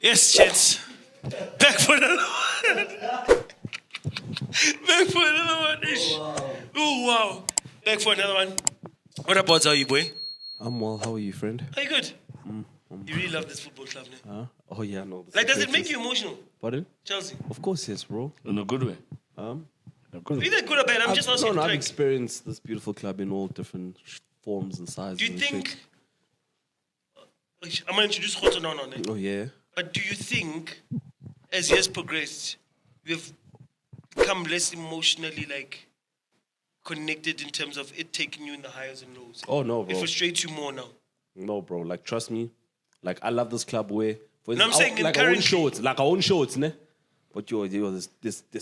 Yes, gents. Back for another one. Back for another one. Oh, wow. Back for another one. What about you, boy? I'm well. How are you, friend? Are you good? You really love this football club, man. Oh yeah, no. Like, does it make you emotional? Pardon? Chelsea? Of course, yes, bro. In a good way. Either good or bad, I'm just asking. No, I've Like, experienced this beautiful club in all different forms and sizes. do you and think... shapes. I'm going to introduce Khoto now. Oh yeah. But do you think, as years progressed, we've become less emotionally, like, connected in terms of it taking you in the highs and lows? Oh no, It bro. frustrates you more now. No, bro. Like, trust me. Like, I love this club where. For No, I'm saying like I won't currently- show it. Like I won't show it, ne? But there's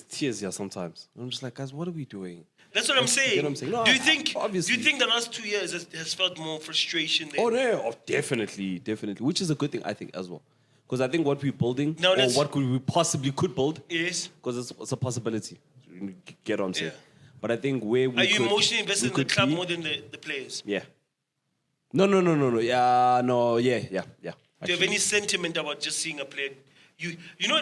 tears here sometimes. I'm just like, guys, what are we doing? That's what I'm saying. You know what I'm saying? No, do you think? obviously. Do you think the last 2 years has felt more frustration there? Oh no, oh, definitely. Which is a good thing, I think, as well. Because I think what we're building, Now or let's- what we possibly could build, Yes. because it's a possibility. Get on to. Yeah. But I think where we Are you could- emotionally we invested in the could club be- more than the players? Yeah. No. Yeah, no, yeah. Do you have Actually. any sentiment about just seeing a player? You know,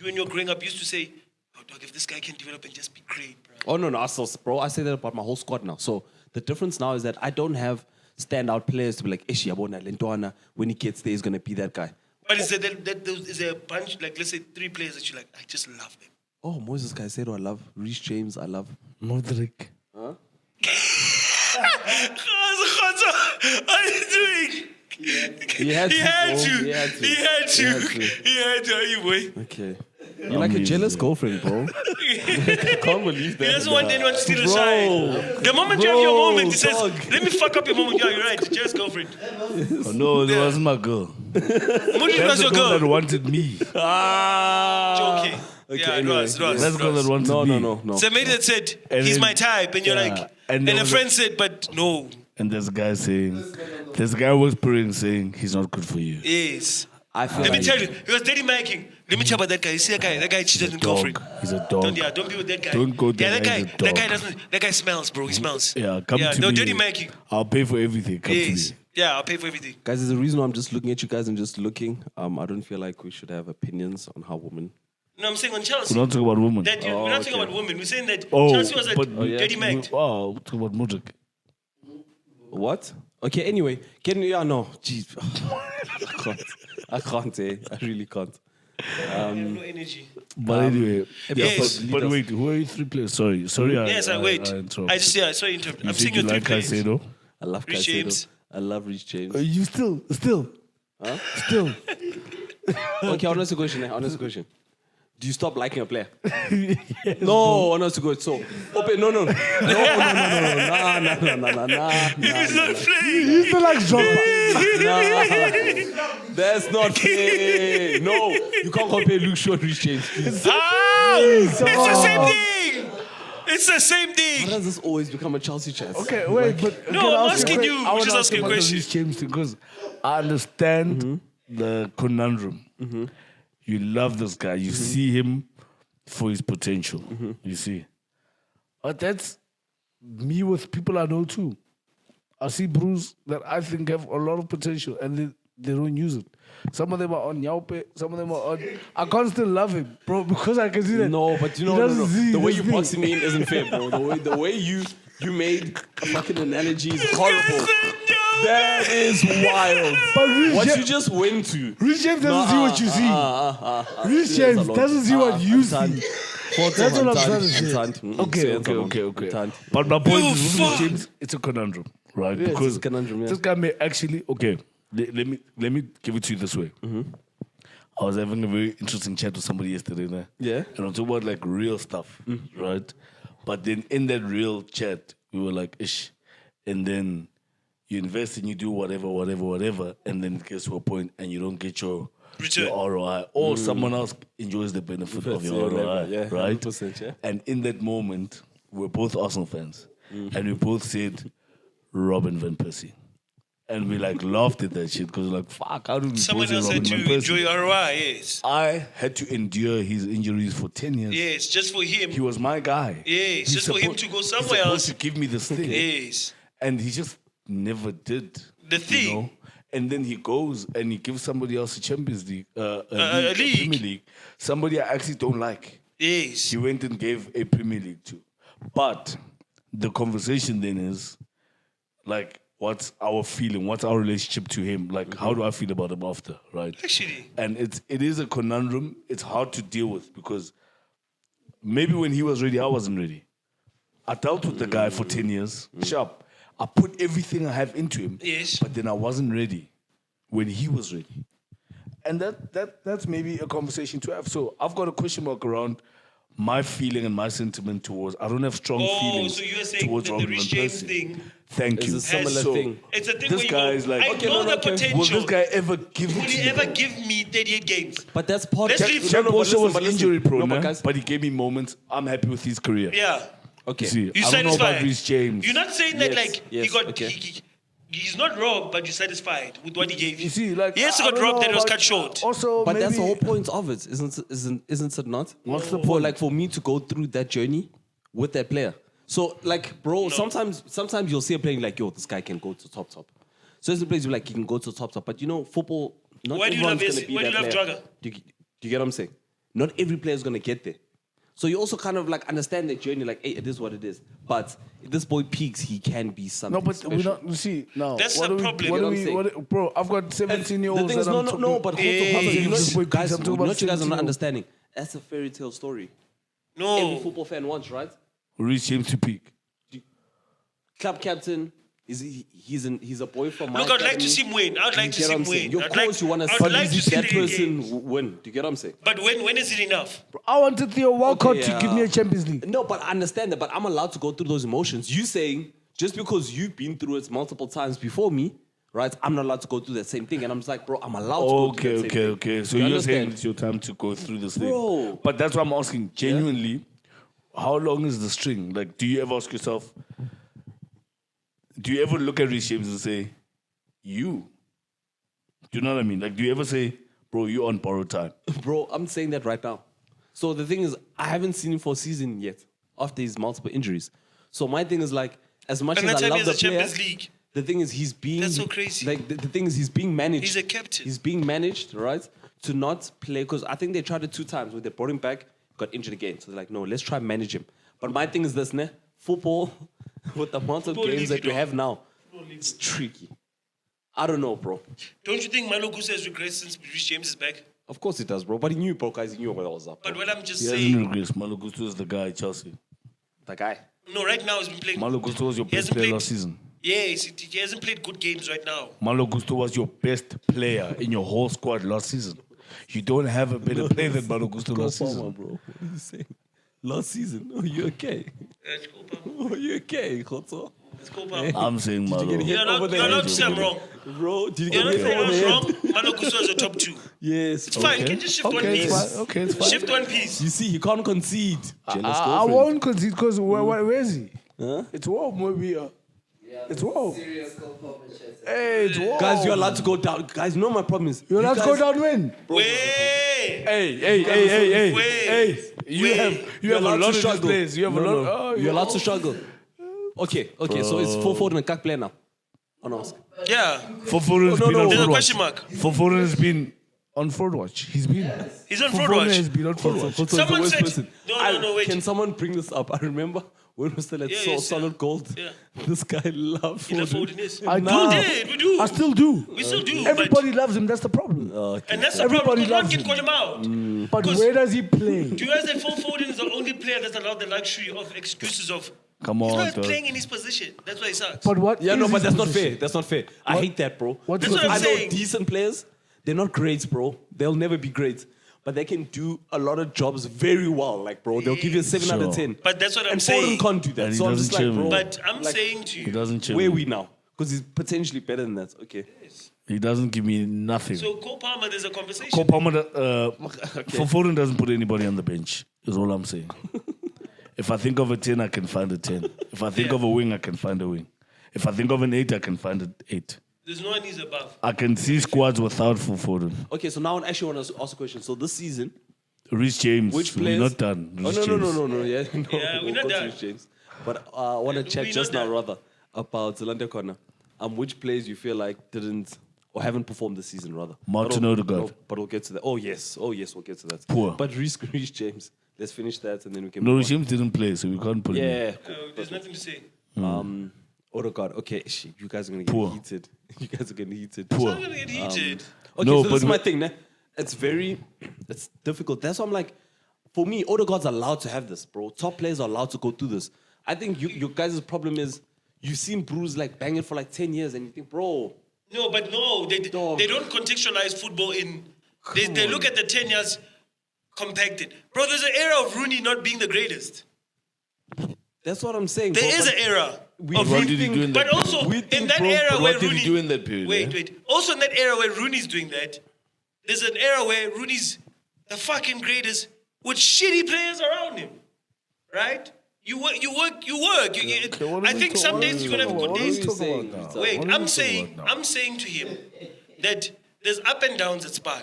when you're growing up, you used to say, "Oh, dog, if this guy can develop and just be great, bro." Oh no, bro. I say that about my whole squad now. So the difference now is that I don't have standout players to be like, Ishi Abona Lentwana. When he gets there, he's gonna be that guy. But is there a bunch, like, let's say 3 players that you like? I just love them. Oh, Moses Caicedo, I love. Reece James, I love. Modric. Khoto, what are you doing? He had to. He had bro. to. He had to. He had to. He had to. He had to. Are you, boy? Okay. You're like a jealous girlfriend, bro. I can't believe that. He doesn't want anyone to steal his Bro. shine. The moment you have your Bro, moment, he says, dog. "Let me fuck up your moment." Yeah, you're right. Just girlfriend. Oh, no, that wasn't my girl. Mudi That's was the your girl that girl. wanted me. Joking. Okay, Yeah, anyway. it was. That's the girl that wanted me. No. So maybe that said, And "He's then- my type," and you're yeah. like, And and there a was friend said, "But no." And there's a guy was praying saying he's not good for you. Yes. I feel Let me like tell you, he was dating making. Let me tell you about that guy. You see that guy? That guy cheated on girlfriend. He's a dog. Don't be with that guy. Don't go there, Yeah, that guy. he's a That guy dog. doesn't. That guy smells, bro. He smells. Yeah, come to no, me. dirty making. I'll pay for everything. Come Yes. to me. Yeah, I'll pay for everything. guys, there's a reason why I'm just looking at you guys and just looking. I don't feel like we should have opinions on how women. No, I'm saying on Chelsea. We're not talking about women. That we're not talking okay. about women. We're saying that Oh, Chelsea was a but- yeah. dirty mag. Oh, we're talking about Modric. What? Okay, anyway. No. Jeez. I can't, eh? I really can't. I have no energy. But anyway, Yes. but wait, who are you 3 players? Sorry. Yes, I wait. interrupted. I just I saw you interrupt. You I'm said seeing you your 3 like players. Caicedo. I love Reece Caicedo. James. I love Reece James. You still. Still. Okay, honest question. Do you stop liking a player? No, honest question. So, open. No. Nah. He's not playing. You still like Joppa. That's not fair. No, you can't compare Luke Shaw and Reece James. Please. It's the same thing. It's the same Why thing. does this always become a Chelsea chance? Okay, wait, but No, can I I'm ask asking wait, you. I I'm wanna just ask asking a about the question. Reece James thing because I understand the conundrum. You love this guy. You see him for his potential. You see, but that's me with people I know too. I see Bruce that I think have a lot of potential and they don't use it. Some of them are on Yaupe, some of them are on. I can't still love him, bro, because I can see that. No, but you he know, doesn't see the way this you thing. boxing me in isn't fair, bro. The way you made a fucking analogy is horrible. That is wild. But Reece What James- you just went to. Reece James doesn't see what you see. Reece James doesn't see what you see. That's what I'm trying to say. Okay. But my point is, with Reece James, it's a conundrum, right? Yeah, because it's a conundrum, yeah. this guy may actually Let me give it to you this way. I was having a very interesting chat with somebody yesterday, né? Yeah. And I'm talking about like real stuff, right? But then in that real chat, we were like, ish, and then you invest and you do whatever, and then it gets to a point and you don't get your Return. ROI, or someone else enjoys the benefit of your ROI, yeah, right? 100%, yeah. And in that moment, we're both Arsenal fans, and we both said Robin van Persie. And we like laughed at that shit because like, fuck, how do we Someone both else say had Robin to van enjoy Persie? ROI. Yes. I had to endure his injuries for 10 years. Yes, just for him. He was my guy. Yes, just for him to go somewhere he's else. supposed to give me this thing. Yes. And he just never did. The thing. You know? and then he goes and he gives somebody else a Champions League, a league. Premier League, somebody I actually don't like. Yes. He went and gave a Premier League to. But the conversation then is like, what's our feeling? What's our relationship to him? Like, how do I feel about him after, right? Actually. And it is a conundrum. It's hard to deal with because maybe when he was ready, I wasn't ready. I dealt with the guy for 10 years, sharp. I put everything I have into him, Yes. but then I wasn't ready when he was ready. And that's maybe a conversation to have. So I've got a question mark around my feeling and my sentiment towards. I don't have strong feelings so you're saying towards that the Robin Reece Van James Persie. thing Thank is you. a similar So thing. It's a thing this where you guy go, is like, I know the potential. will this guy ever give Will it to he me? ever give me 38 games? But that's part. Let's leave Jack also was listen. injury prone, No, but eh? guys- but he gave me moments. I'm happy with his career. Yeah. Okay. See, You I don't know about satisfied? Reece James. You're not saying that Yes, like he yes, got okay. he's not robbed, but you're satisfied with what he gave you. You see, like yes, he I got don't robbed know and it was about- cut short. Also, But maybe, that's the whole point of it, isn't it not? What's the For point? like for me to go through that journey with that player. So like, bro, sometimes you'll see a player like, yo, this guy can go to top. So there's a place like he can go to top. But you know, football, not Why do you everyone's love gonna Messi? be Why do that you love player. Draga? Do you get what I'm saying? Not every player is gonna get there. So you also kind of like understand that journey, like, hey, it is what it is. But if this boy peaks, he can be something. No, but special. we're not. You see, now That's what the do we- problem. What You do know we? what I'm saying? What, bro, I've got 17-year-olds. The thing is, no, but hold on, you know, This boy guys, peaks. I'm talking about what you guys are 17-year-olds. not understanding. That's a fairy tale story. Every No. football fan wants, right? Reece James to peak. Club captain. He's a boy from my Look, I'd like academy. to see him win. I'd like You to get see what him I'm saying? win. Your I'd course, you want I'd to like to see that the person games. win. Do you get what I'm saying? But when is it enough? I wanted Theo Walcott Okay, to give me a Champions League. No, but I understand that. But I'm allowed to go through those emotions. You saying just because you've been through it multiple times before me, right? I'm not allowed to go through that same thing. And I'm just like, bro, I'm allowed to go through that same thing. Okay. So You you're saying understand? it's your time to go through this Bro. thing. But that's why I'm asking, genuinely, how long is the string? Like, do you ever ask yourself, do you ever look at Reece James and say, you? Do you know what I mean? Like, do you ever say, bro, you're on borrowed time? Bro, I'm saying that right now. So the thing is, I haven't seen him for a season yet after his multiple injuries. So my thing is like, as much And as that I time love he has the the player, Champions League. the thing is he's being That's so crazy. Like the thing is he's being managed. He's a captain. He's being managed, right, to not play because I think they tried it 2 times where they brought him back, got injured again. So they're like, no, let's try and manage him. But my thing is this, ne? Football with the amount of Football games league, that we you know. have now, it's tricky. I don't know, bro. Don't you think Malo Gusto has regressed since Reece James is back? Of course it does, bro. But he knew, bro, guys. He knew what I was up. But what I'm just He saying, hasn't regressed. Malo Gusto is the guy at Chelsea. The guy. no, right now he's been playing. Malo Gusto was your He best hasn't player played- last season. Yes, he hasn't played good games right now. Malo Gusto was your best player in your whole squad last season. You don't have a better player than Malo Gusto last season. bro. What are you saying? Last season. Oh, you okay? Let's go, Pam. Oh, you okay, Khoto? Let's go, Pam. I'm saying Malo. get hit? You're over not, the you're head. not to say I'm wrong. Bro, did you You're get not hit saying over the I'm head? wrong. Malo Gusto is a top 2. Yes. It's fine. You can just shift one Okay, it's piece. fine. Okay, it's fine. Shift one piece. You see, he can't concede. Jealous I girlfriend. won't concede because where is he? It's warm, maybe. It's warm. Hey, it's warm. Guys, you're allowed to go down. Guys, you know my problem is. You're allowed to go guys- down when? Wait. Hey. Wait. You Wait. have You're a allowed lot to of struggle. players. You have a No, lot. no. Oh, You're allowed to struggle. Okay, so it's 4-4 and a player now. Oh, no. Yeah. For Foden's No, been no. on There's a fraud question watch. mark. For Foden has been on fraud watch. He's been. He's on For fraud Foden watch. has been on fraud watch. Khoto is the Someone worst said- person. No, wait. Can someone bring this up? I remember when we still at Yeah, yes, Solid yeah. Gold. Yeah. This guy loved You know Foden. Foden is. I We do. did. We do. I still do. We still do. Everybody loves him. That's the problem. And that's the Everybody problem. No one loves can him. call him out. But 'Cause- where does he play? Do you realize that Phil Foden is the only player that's allowed the luxury of excuses of Come he's on, not dog. playing in his position. That's why he sucks. But what? Yeah, no, is but his that's not position? fair. That's not fair. I hate that, bro. What's That's his what I'm I know saying. decent players, they're not great, bro. They'll never be great. But they can do a lot of jobs very well. Like, bro, they'll give you a 7 out of Sure. 10. But that's what I'm and saying. Foden can't do that. And he So I'm doesn't just like, chill, bro. man. But I'm like, saying to He you, doesn't chill. where are we now? Because he's potentially better than that. Okay. He doesn't give me nothing. so Cole Palmer, there's a conversation. Cole Palmer, for Foden doesn't put anybody on the bench. Is all I'm saying. If I think of a 10, I can find a 10. If I think of a wing, I can find a wing. If I think of an 8, I can find an 8. There's no one he's above. I can see squads without Phil Foden. Okay, so now I actually want to ask a question. So this season, Reece James, which we're players? not done. Oh, Reece no, James. no. Yeah, no, Yeah, we're we'll not go to done. Reece James. But I want to We're chat not just now, done. rather, about Zalanda Corner. Which players you feel like didn't or haven't performed this season rather. Martin But Odegaard. but we'll get to that. Oh yes, we'll get to that. Poor. But Reece James. Let's finish that and then we can. No, move on. James didn't play, so we can't put him in. Yeah. Cool. There's nothing to say. Odegaard. Okay, you guys are gonna get Poor. heated. You guys are getting heated. It's not gonna get heated. Okay, No, so but this is my we- thing, ne? It's difficult. That's why I'm like, for me, Odegaard's allowed to have this, bro. Top players are allowed to go through this. I think your guys' problem is you've seen Bruce like bang it for like 10 years and you think, bro, No, but no, they Dog. don't contextualize football in. They look at the 10 years compacted. Bro, there's an era of Rooney not being the greatest. that's what I'm saying. There bro, is but an era. we of What think- did he do in that But also, We in think, that bro, era but where what did Rooney... he do in that period, Wait. Also in that era where Rooney's doing that, there's an era where Rooney's the fucking greatest with shitty players around him. Right? You work. Okay, what are I we think talk- some what are days we you're going to have talking good about? days. What are we talking saying? about now? Wait, What are we I'm talking about now? I'm saying to him that there's up and downs at Span.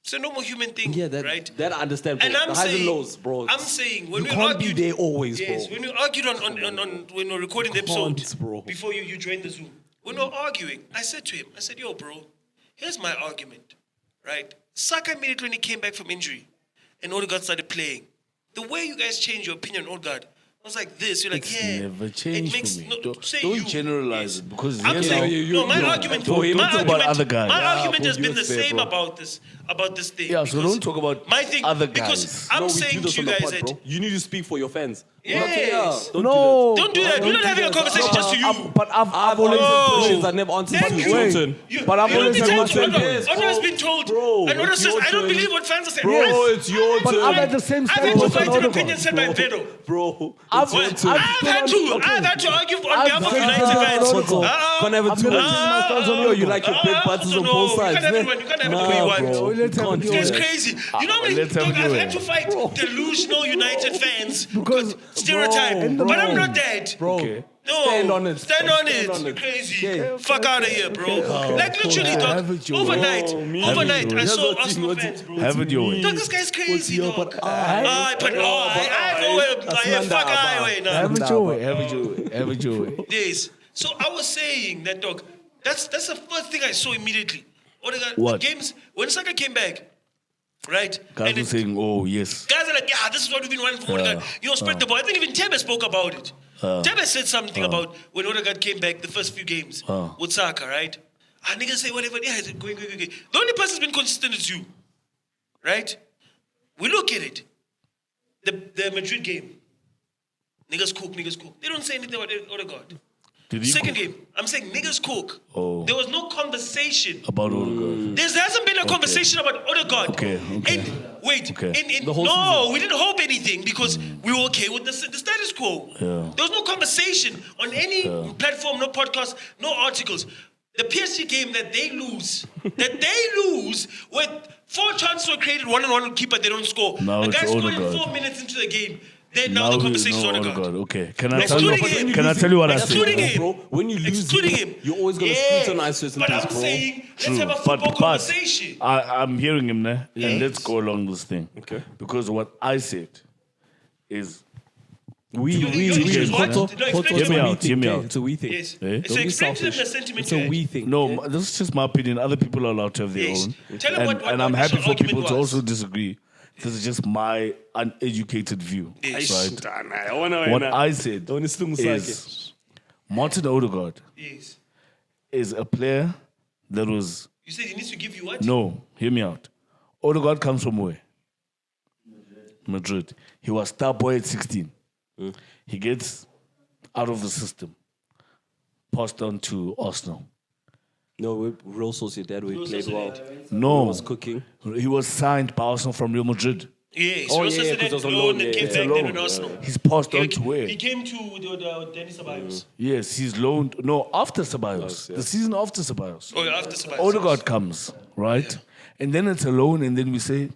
It's a normal human thing, Yeah, right? that I understand, bro. And I'm the highs and saying, lows, bro. I'm saying when you we can't argued, be there always, yes, bro. when we argued on when we were recording the episode Can't, bro. before you joined the Zoom, when we were arguing, I said to him, yo, bro, here's my argument, right? Saka immediately when he came back from injury, and Odegaard started playing. The way you guys changed your opinion on Odegaard was like this. You're like, It's yeah, never it changed makes for me. no, Don't say don't you. generalize it because I'm here saying, now- no, my argument, don't my talk about argument, other guys. my Yeah, argument bro, has been you're the fair, same bro. about this thing. Yeah, so because don't talk about my thing, other because guys. I'm No, we do saying this to on you the guys pod, that bro. You need to speak for your fans. Yes. Don't No, don't do that. We're not having a conversation just to you. But I've always Oh. questions I never answered. Thank But you. it's your Wait. turn. But I've you don't always be said told to. my turn. Yes, Odo has bro. been told. Bro, And Odo it's says, your I don't turn. believe what fans are saying. Bro, it's your But turn. I've had the same I've had to standpoint fight on an Odegaard. opinion set by Vedo. Bro, I've- it's your I've turn. had to argue on I've behalf of said United that fans. on Odegaard. Can't have it I've too never much. changed my stance on Yo, you Odegaard. like your bed buttons on no, both you sides. can't have it ne? when- you can't have it the way you want. Bro, Let's have can't it do your It's way. that. crazy. You know how many let's have I've it your had way. to fight delusional United fans Because- stereotype. Bro, But I'm bro. not that. Bro, Okay. No, stand on it. Stand on Stand it. on You're it. crazy. Okay. Fuck out of here, bro. Like literally, Have dog. it your way. Overnight, Bro, me. overnight, I Here's saw what Arsenal you- fans, bro. Have it your way. Dog, this guy's crazy, your- dog. but I fuck I way now. Have it your way. Have it your way. Have it your way. Yes. So I was saying that, dog. That's the first thing I saw immediately. Odegaard, What? The games when Saka came back, right? Guys And are it- saying, oh, yes. Guys are like, yeah, this is what we've been wanting for Odegaard. Spread the ball. I think even Tebe spoke about it. Tebe said something about when Odegaard came back the first few games with Saka, right? And niggas say whatever. Yeah, it's going. The only person who's been consistent is you, right? We look at it. The Madrid game. Niggas cook. They don't say anything about Odegaard. Did he Second cook game, I'm saying niggas cook. Oh. There was no conversation. about Odegaard? There hasn't been a conversation about Odegaard. Okay. And wait, Okay. we didn't hope anything because we were okay with the status quo. Yeah. There was no conversation on any platform, no podcast, no articles. The PSG game that they lose, with 4 chances were created, 1-on-1 keeper, they don't score. Now The it's guy scored in Odegaard. 4 minutes into the game. Then now the we conversation is know Odegaard. Okay. Can I Excluding tell him. you? Can I tell you what I Excluding said? him. Bro, when you lose Excluding him, him. you're always gonna Yes, scrutinize certain but things, I'm bro. saying, let's True, have a football but conversation. I'm hearing him there, and Yes. let's go along this thing. Okay. Because what I said is, We You choose what? No, explain Hear to me them. out. Hear me out. It's a we thing. Yes. Eh? So Don't be explain to them the selfish. sentiment It's you a had. we thing. No, this is just my opinion. Other people are allowed to have their Yes. own. Tell them and, what and I'm the happy initial for people argument to was. also disagree. This is just my uneducated view. Yes. Right? What I said is Martin Odegaard Yes. is a player that was... You said he needs to give you what? No, hear me out. Odegaard comes from where? Madrid. He was star boy at 16. He gets out of the system, passed on to Arsenal. No, Real Sociedad, we played well. No, Was cooking. he was signed by Arsenal from Real Madrid. Yes. Oh, Also yeah, said 'cause that it was on loan loan, that yeah, came it's back a then loan. in Arsenal. He's passed on to where? He came to the Dennis Ceballos. Yes, he's loaned. No, after Ceballos. Yes, yeah. The season after Ceballos. Oh, yeah, after Ceballos. Odegaard comes, right? And then it's a loan, and then we say,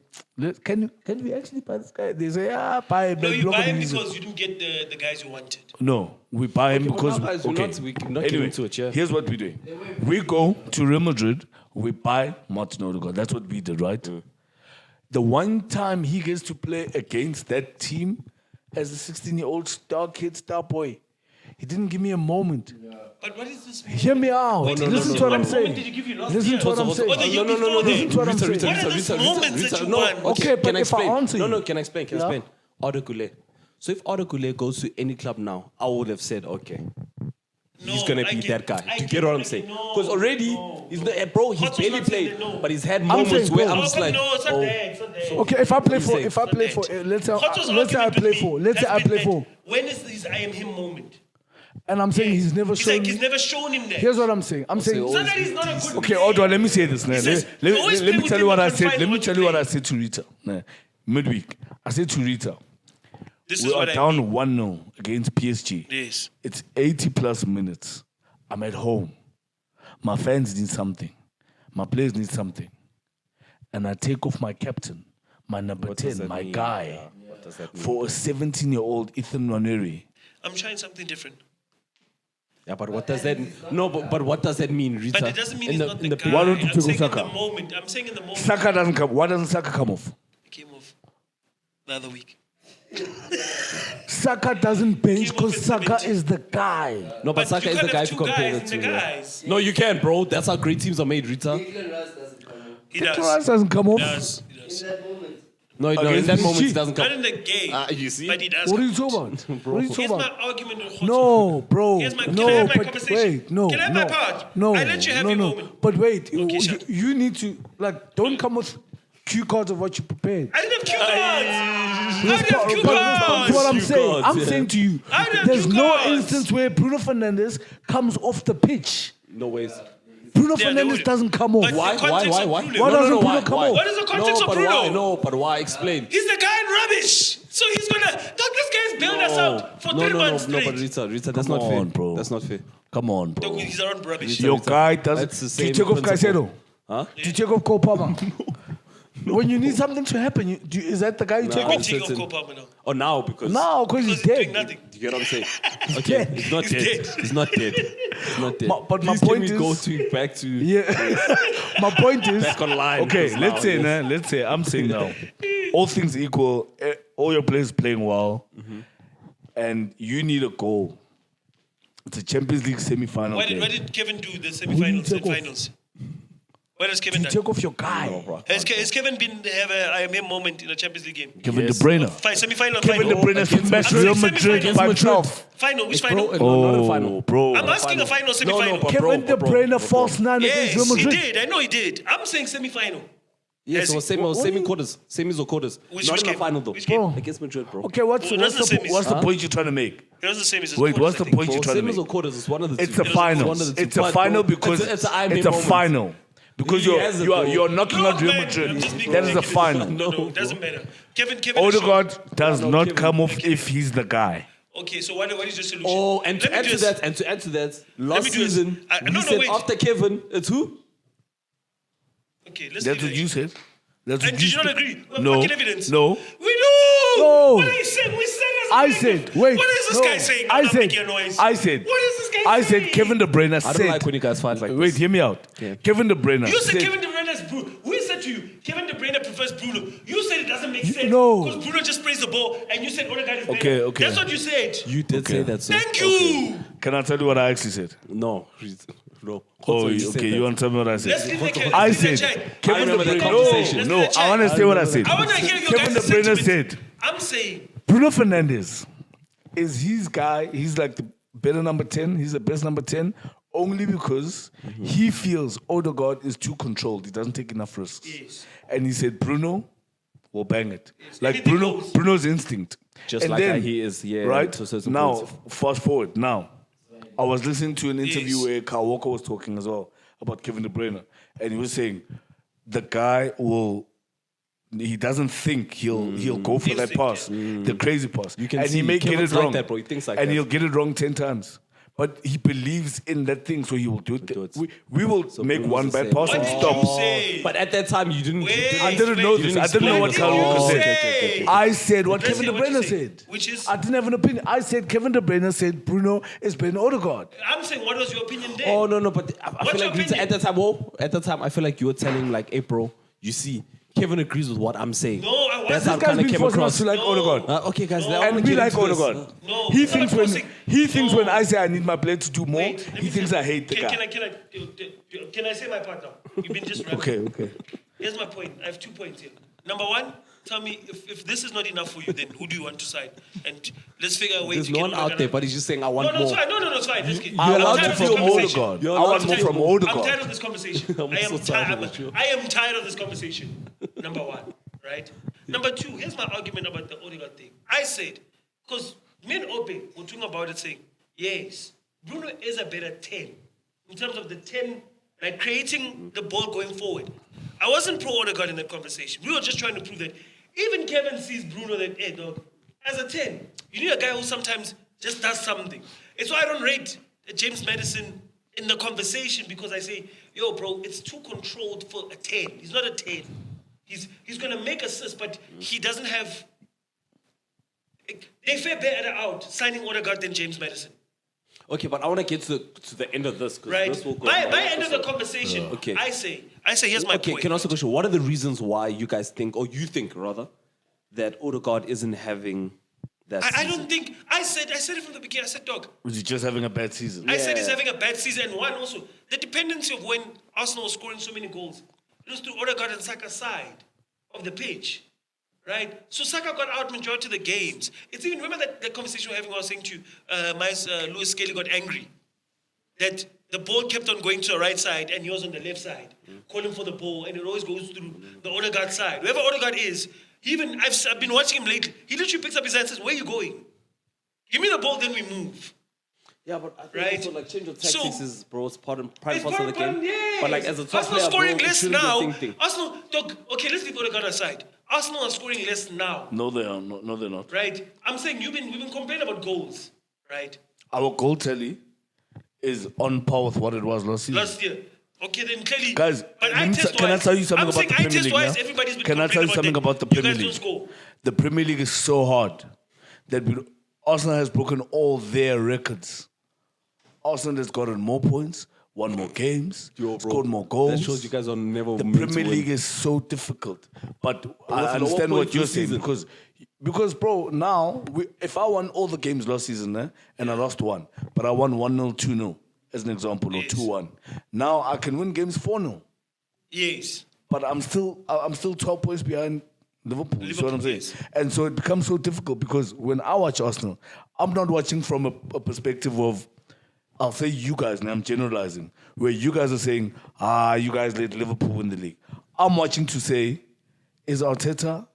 can we actually buy this guy? They say, buy him. No, then you block buy him him easy. because you didn't get the guys you wanted. No, we buy him Okay, well, because now, guys, we're not getting into it, yeah. Here's what we're doing. We go to Real Madrid, we buy Martin Odegaard. That's what we did, right? The one time he gets to play against that team as a 16-year-old star kid, star boy, He didn't give me a moment. But what is this? Hear me out. Listen to what I'm What saying. moment did you give you last Listen year? to what I'm saying. Or the year before Listen that? to what I'm saying. What are these moments that you want? Okay, but can I if I explain? answer you. No, can I explain? Can I explain? Odegaard. So if Odegaard goes to any club now, I would have said, okay, he's gonna be that guy. Do you get what I'm saying? Because already he's not, bro. He's Hotspur's barely not saying played, that, no. but he's had I'm moments saying, where bro. I'm just Oh, like, no, it's not oh, there. It's not there. Okay, if I play for, saying? if I play for, let's say Hotspur's I argument play with for, me let's say I has been play that for, when is this I am him moment? and I'm saying he's never He's shown. like he's me- never shown him that. Here's what I'm saying. I'm saying. It's not that he's not a good Okay, player. Odwa, let me say this. Nah. says, Let you always me play tell you within what I the said. Let me confines tell of you what what I you said to Rita. Nah. Midweek, I said to Rita, This we is are what I down mean. 1-0 against PSG. Yes. It's 80 plus minutes. I'm at home. My fans need something. My players need something. And I take off my captain, my number does 10, that my mean? guy, Yeah, what does that mean? for a 17-year-old Ethan Nwaneri. I'm trying something different. yeah, but what does that? No, but what does that mean, Rita? But it doesn't mean In he's the- not in the the guy. Why don't you I'm take saying in Saka? the moment. I'm saying in the moment. Saka doesn't come. Why doesn't Saka come off? He came off the other week. Saka doesn't bench Came off because at Saka 17. is the guy. No, but Saka you is the can't guy have to two compare guys it in to. the yeah. guys. No, you can, bro. That's how great teams are made, Rita. He does. Rice doesn't come off. He does. He does. No, in Against that PSG. moment it doesn't Not come. in the game. You see? But he does. What are you come talking out. about? What are you Here's talking my about? argument with Hotspur. No, bro. Here's my- can no, I have my but conversation? wait, no, Can I have no, my part? no, I let you have no, your no. moment. But wait, Okay, shut. you need to don't come with cue cards of what you prepared. I didn't have cue cards. I didn't have cue But cards. what I'm Cue saying, cards, I'm yeah. saying to you, I don't have there's cue no cards. instance where Bruno Fernandes comes off the pitch. No ways. Bruno Yeah, they Fernandes would. doesn't come off. But Why? the context of Why Bruno. doesn't Bruno come off? What is the context no, of but Bruno? Why? No, but why? Explain. He's the guy in rubbish. So he's gonna. This guy's bailed us out for 3 months no, straight. but Rita, that's Come not fair. on, bro. That's not fair. Come on, bro. He's around rubbish. Your guy That's the doesn't. same Do you take off principle. Caicedo? Huh? Do you take off Cole Palmer? When you need something to happen, is that the guy you take Let me off? take off certain- Cole Palmer now. Oh, now because No, because he's Because he's doing dead. nothing. You get what I'm saying? Okay, dead. he's not He's dead. dead. He's not dead. He's not dead. But my Please, point can we is- go to back to Yeah. My point is, back online. okay, because let's now, say, yes. let's say, I'm saying now, all things equal, all your players playing well, and you need a goal. It's a Champions League semi-final Why game. did Kevin do the semi-finals take and off? finals? What has Kevin You done? take off your guy. No, bro. Has Kevin been have a I am him moment in a Champions League game? Kevin Yes. De Bruyne. Semi-final, Kevin De final. Bruyne Against smashed Madrid. Real Madrid Against by Madrid. 12. Final, which Bro, final? not a final. bro. I'm asking a final, semi-final. but Kevin De bro, Bruyne bro. false 9 against Real Yes, he Madrid. did. I know he did. I'm saying semi-final. Yes, it was What do semi you- quarters, semis or quarters. Which Not in the game? final though. Which game? Bro. Against Madrid, bro. Okay, what's Oh, that's the same as- the point you're trying to make? It was the same as his Wait, quarters, what's I the think. point you're Bro, trying to semis make? or quarters is one of the two. It's a It was final. one of the two. It's a But, final bro, because it's a Iron it's a moment. final. Because He has it, you're though. knocking No, out Real man, I'm Madrid. just being That is a ridiculous. final. No, No, it doesn't matter. Kevin is showing- Odegaard does No, not Kevin- come off if he's the guy. Okay, so what is your solution? Oh, and Let to me add do to this. that, last me do this. season, we no, said wait. after Kevin, it's who? Okay, let's That's do what that. you said. That's what And did you not said. agree? We have No. fucking evidence. No. We do. No. What are you saying? We said it as a I collective. said, wait. What is this no. guy saying? I I'm not said, making a noise. I said, What is this guy I saying? said Kevin De Bruyne I don't said. like when you guys fight like Wait, this. hear me out. Yeah. Kevin De Bruyne You said said. Kevin De Bruyne is Bruno. We said to you, Kevin De Bruyne prefers Bruno. You said it doesn't make sense. no. Because Bruno just plays the ball and you said Odegaard is better. Okay, okay. That's what you said. You did Okay. say that, sir. Thank you. Can I tell you what I actually said? No, no. Oh, you said okay. that. You want to tell me what I Let's said? leave the I let's leave the said check. Kevin De remember that Bruyne. conversation. No, Let's I want to say what I said. I want to hear your Kevin De guys' Bruyne sentiment. said. I'm saying Bruno Fernandes is his guy. He's like the better number 10. He's the best number 10 only because he feels Odegaard is too controlled. He doesn't take enough risks. Yes. And he said Bruno will bang it. Like Anything goes. Bruno's instinct. Just And like then, how he is, yeah, Right? to a certain Now, point. fast forward. Now, I was listening to an interview Yes. where Kyle Walker was talking as well about Kevin De Bruyne. And he was saying the guy he doesn't think he'll go for that Instinct, pass, the crazy pass. You can and see he may get Kevin's it like wrong. that, bro. He thinks like and that. he'll get it wrong 10 times. But he believes in that thing, so he will do it. do it. We will make Bruno's one the bad same. pass what and did stop. you say? But at that time, you didn't. Wait. I didn't know this. I didn't know what Kyle Walker What did said. you say? I said what Let's Kevin hear De what you Bruyne say. said. Which is? I didn't have an opinion. I said Kevin De Bruyne said Bruno is better than Odegaard. I'm saying, what was your opinion then? Oh no, but I What's feel your like Rita, opinion? at that time, I feel like you were telling him like, hey, bro, you see, Kevin agrees with what I'm saying. No, I wasn't. That's how it This guy's kind of been came forcing across. us to like Odegaard. Okay, guys, No. I And wanna we get like into this. Odegaard. No, He it's not thinks like when forcing. he thinks No. when I say I need my player to do more, Wait, let he me thinks say- I hate the guy. Can I say my part now? You've been just Okay, okay. Here's my point. I have 2 points here. Number one, tell me if this is not enough for you, then who do you want to side? And let's figure a way There's to no get one out Odegaard. there, but he's just saying, I want No, it's more. fine. No, it's fine. Let's get. You're I'm allowed tired to of this feel conversation. Odegaard. You're I allowed want to more feel from more. Odegaard. I'm tired of this conversation. I'm I am so tired of tired. it, I am tired of this conversation. Number one, right? Number two, here's my argument about the Odegaard thing. I said, because me and Ope were talking about it saying, yes, Bruno is a better 10 in terms of the 10, like creating the ball going forward. I wasn't pro Odegaard in that conversation. We were just trying to prove that even Kevin sees Bruno that, hey, dog, as a 10, you need a guy who sometimes just does something. It's why I don't rate James Maddison in the conversation, because I say, yo, bro, it's too controlled for a 10. He's not a 10. He's going to make assists, but he doesn't have... They fare better out signing Odegaard than James Maddison. Okay, but I want to get to the end of this. 'Cause Right? this will go By on end of the episode. conversation, Okay. I say, here's my Okay, point. can I ask a question? What are the reasons why you guys think, or you think rather, that Odegaard isn't having that I season? don't think... I said it from the beginning. I said, dog, Was he just having a bad season? I said he's having a bad season. And one, also, the dependency of when Arsenal was scoring so many goals. It was through Odegaard and Saka's side of the pitch. Right? So Saka got out majority of the games. It's even, remember that conversation we were having, I was saying to you, Lewis Skelly got angry. That the ball kept on going to the right side and he was on the left side, calling for the ball, and it always goes through the Odegaard side. Wherever Odegaard is, I've been watching him lately. He literally picks up his hand and says, where are you going? Give me the ball, then we move. Yeah, but I think Right? also, like, change of So- tactics is, bro, it's part and parcel It's of the game. yes. But like as a top Arsenal player, scoring bro, it less shouldn't be a now. thing. Arsenal, dog, okay, let's leave Odegaard aside. Arsenal are scoring less now, No, they are not. No, they're not. right? I'm saying we've been complaining about goals, right? Our goal tally is on par with what it was last season. Last year. Okay, then clearly. Guys, but can I tell you something I'm about saying the Premier League? test-wise, Yeah? everybody's been Can I tell you complaining something about the Premier you League? guys don't score. The Premier League is so hard that Arsenal has broken all their records. Arsenal has gotten more points, won more games, scored more goals. That shows you guys are never The meant to Premier win. League is so difficult. But I lower understand points what you're this saying season. because bro, now if I won all the games last season and I lost one, but I won 1-0, 2-0 as an example, or Yes. 2-1. Now I can win games 4-0. Yes. But I'm still 12 points behind Liverpool. You see what I'm saying? Liverpool, yes. And so it becomes so difficult because when I watch Arsenal, I'm not watching from a perspective of, I'll say you guys, and I'm generalizing, where you guys are saying, you guys let Liverpool win the league. I'm watching to say, is Arteta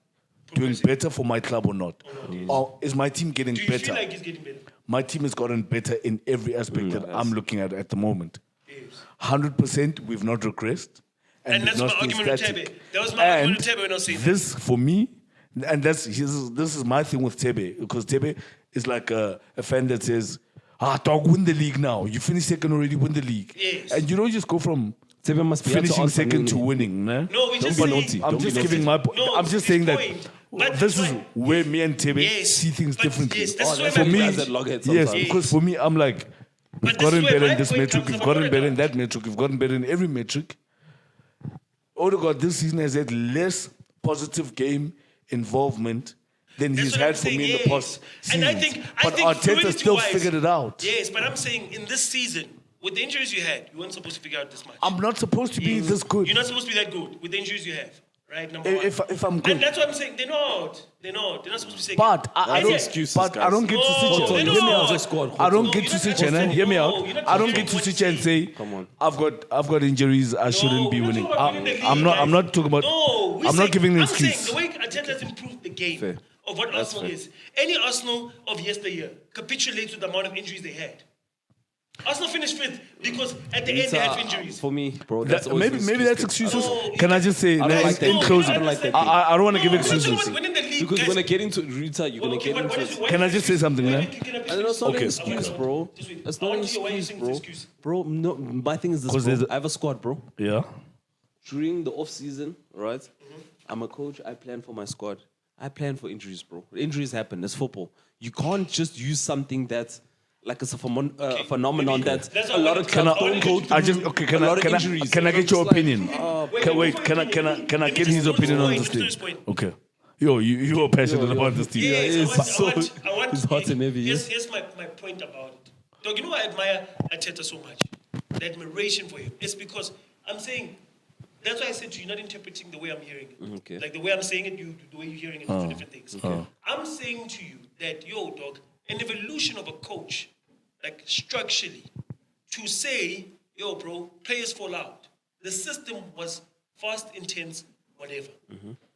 doing better for my club or not? Or is my team getting Do you better? feel like he's getting better? My team has gotten better in every aspect that I'm looking at the moment. Yes. 100%, we've not regressed. And we've that's not my been argument with static. Tebe. That was my argument with Tebe when I was saying that. This, for me, and this is my thing with Tebe, because Tebe is like a fan that says, dog, win the league now. You finish second already, win the league. Yes. And you don't just go from Tebe must be able to finishing answer second to me. winning. Nah? No, we just be saying... naughty. I'm Don't just be giving my point. No, I'm just his saying that point. But this that's is why- where me and Tebe Yes. see things But differently. yes, that's where that's my for me, point guys is. that log heads Yes, sometimes. because for me, I'm like, we've But this gotten is where better my in this point metric, comes we've about gotten better in Odegaard. that metric, we've gotten better in every metric. Odegaard this season has had less positive game involvement than That's he's what had I'm for saying, me in the yes. past And seasons. I think But Arteta still fluidity-wise- figured it out. Yes, but I'm saying in this season, with the injuries you had, you weren't supposed to figure out this much. I'm not supposed to be this good. You're not supposed to be that good with the injuries you have, right? Number one. If I'm good. And that's what I'm saying. They're not. They're not supposed to be second. But I Yes, don't. yes. excuses, But I guys. don't get to No, sit here. they're Hear me not. out. I don't No, get you're to not sit here. supposed to. Hear me No, out. you're not I don't hearing get to what sit here and he's say, Come on. I've got injuries. I shouldn't be we're not winning. talking about winning the I'm league, not. guys. I'm not talking about. No, I'm not giving an I'm excuse. saying the way Arteta's improved the game Fair. of what That's Arsenal fair. is. Any Arsenal of yesteryear capitulates with the amount of injuries they had. Arsenal finished fifth because at the end they had injuries. For me, bro, that's always Maybe an maybe excuse, that's guys. excuses. No, Can I just say I don't like that. in closing? I don't like that. I don't want to give No, we're not talking excuses. about winning the league, Because guys. you're gonna get into Rita, you're gonna Okay, get what is into it? Why Can I is just it say something, excuse? man? Why can I be I don't know, it's not Okay, an excuse, okay. bro. Just wait. It's I not an want to hear why you're excuse, saying bro. it's excuse. Bro, no, my thing is this, 'Cause bro. there's a- I have a squad, bro. Yeah. During the off season, right? I'm a coach. I plan for my squad. I plan for injuries, bro. Injuries happen. It's football. You can't just use something that like it's a phenomenon Maybe that that's a what lot I of wanna- clubs don't go through. I just okay. a lot of injuries. Can I get your It's like, opinion? Wait, Can I let me get just his go to opinion his on point, this to thing? his point. Okay. Yo, you are passionate about this team. Yeah, it is. I want It's hot and heavy, yeah. Here's my point about it. Dog, you know why I admire Arteta so much? The admiration for him. It's because I'm saying, that's why I said to you, you're not interpreting the way I'm hearing it. Okay. Like the way I'm saying it, the way you're hearing it, two different things. I'm saying to you that, yo, dog, an evolution of a coach, like structurally, to say, yo, bro, players fall out. The system was fast, intense, whatever.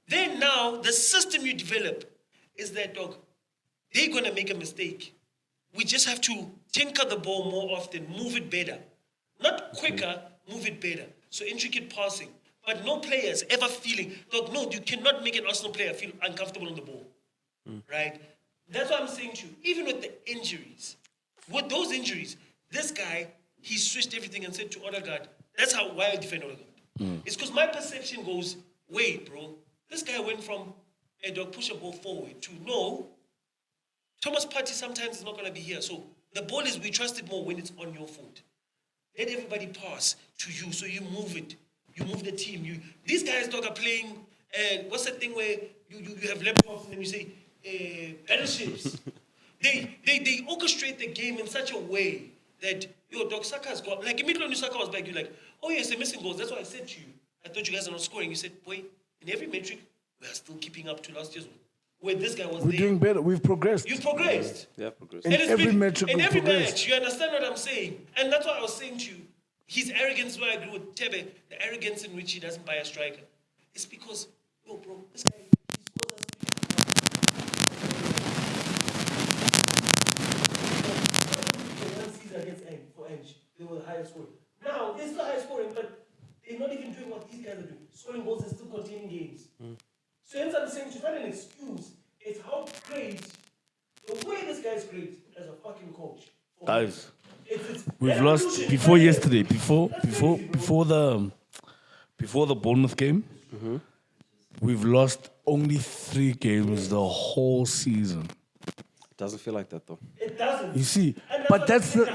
Then now, the system you develop is that, dog, they're going to make a mistake. We just have to tinker the ball more often, move it better. Not quicker, move it better. So intricate passing. But no players ever feeling, dog, no, you cannot make an Arsenal player feel uncomfortable on the ball. Right? That's what I'm saying to you. Even with the injuries, with those injuries, this guy, he switched everything and said to ODEGAARD, that's why I defend ODEGAARD. It's because my perception goes, wait, bro, this guy went from a dog push a ball forward to no, Thomas Partey sometimes is not going to be here. So the ball is, we trust it more when it's on your foot. Let everybody pass to you, so you move it. You move the team. These guys dog are playing, what's that thing where you have laptops and then you say, battleships. They orchestrate the game in such a way that, yo, dog, Saka's got, like immediately when Saka was back, you're like, oh yes, they're missing goals. That's what I said to you. I thought you guys are not scoring. You said, boy, in every metric, we are still keeping up to last year's one. Where this guy was We're there. doing better. We've progressed. You progressed. Yeah, progress. In And it's every been- metric in we've every progressed. match, you understand what I'm saying? And that's what I was saying to you. His arrogance, where I agree with Tebe, the arrogance in which he doesn't buy a striker, it's because, yo, bro, this guy, he scores one season against Ange, they were the highest scoring. Now, they're still high scoring, but they're not even doing what these guys are doing. Scoring goals and still containing games. So hence I'm saying, it's not an excuse. It's how great, the way this guy's great as a fucking coach. Guys, It's we've lost before yesterday. Before the Bournemouth game, we've lost only 3 games the whole season. Doesn't feel like that though. It doesn't. You see, And but what- that's the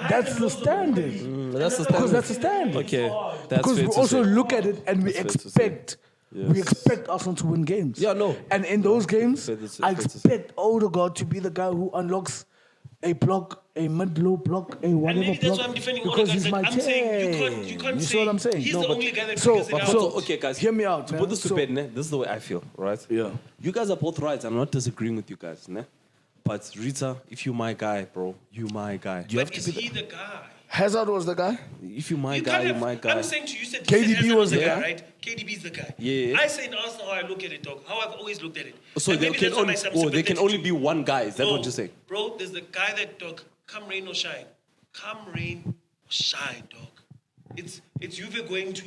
standard. That's the Because standard. that's the standard. Okay, that's Because fair we to also say. look at it and we That's fair to say. expect. We expect Arsenal to win games. Yeah, no. And in those games, Fair to say, I fair to say. expect Odegaard to be the guy who unlocks a block, a mid-low block, a whatever And maybe that's block. why I'm defending because Odegaard. he's my I'm saying you can't You say see what I'm saying? he's No, the but- only guy that so- figures it out. so- Okay, guys. Hear me out, To man. put this to So- bed, ne? This is the way I feel, right? Yeah. You guys are both right. I'm not disagreeing with you guys, ne? But Rita, if you my guy, bro, you my guy. But is he the guy? Hazard was the guy. If you my You guy, can't you have, my guy. I'm saying to you, said KDB Hazard was the the guy, guy. right? KDB's the guy. Yeah. I say in Arsenal how I look at it, dog. How I've always looked at it. So And there maybe can that's why only, I'm there can sympathetic only to- be one guy. Is that No, what you're saying? Bro, there's the guy that, dog, come rain or shine. Come rain or shine, dog. It's Juve going to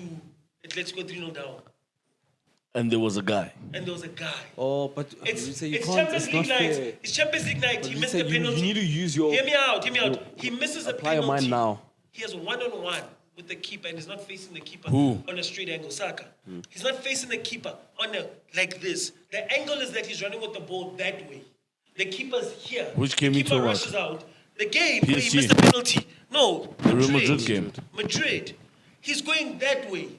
Atletico 3-0 down. And there was a guy. And there was a guy. Oh, but It's, Rita, you it's can't. Champions It's League not night. fair. It's Champions League night. But He missed Rita, the you penalty. need to use your. Hear me out. He misses a Apply your penalty. mind now. He has a one-on-one with the keeper and he's not facing the keeper Who? on a straight angle. Saka. He's not facing the keeper on a like this. The angle is that he's running with the ball that way. The keeper's here. Which game the you keeper talking rushes out. The game where he PSG. missed the penalty. No, The Real Madrid game. Madrid. He's going that way.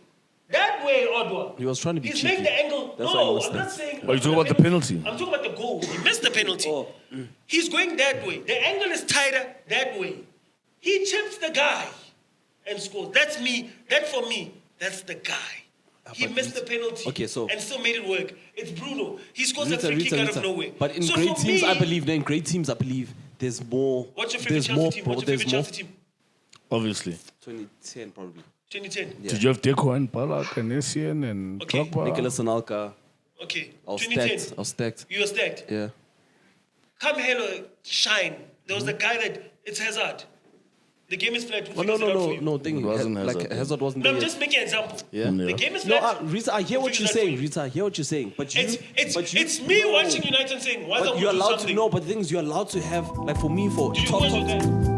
That way, Odwa. He was trying to be He's cheeky. made the angle. That's why he No, missed I'm that. not saying. Oh, you talking about the penalty? I'm talking about the goal. He missed the penalty. Oh. He's going that way. The angle is tighter that way. He chips the guy and scores. That's me. That for me, that's the guy. He but missed the penalty. Okay, so- and still made it work. It's Bruno. He scores Rita, a free kick Rita, out of Rita. nowhere. But in So great for teams, me, I believe. In great teams, I believe there's more. What's your favorite There's Chelsea more, team? bro. What's your There's favorite more. Chelsea team? Obviously. 2010 probably. 2010. Yeah. Did you have Deco and Balak and Essien and Okay. Drogba? Nicholas Anelka. Okay. I was 2010. stacked. I was stacked. You were stacked. Yeah. Come hello, shine. There was the guy that it's Hazard. The game is flat. Who Oh, no, figures it out for no, you? no. Thing. It wasn't like Hazard, yeah. Hazard wasn't No, there I'm yet. just making an example. Yeah. The game is No, flat. Rita, I hear Who what you're figures it out for saying. you? Rita, I hear what you're saying. But you, It's but you, it's me no. watching United and saying, why But don't we you're do allowed something? to know. But the things you're allowed to have, like for me, for Do you top always do that?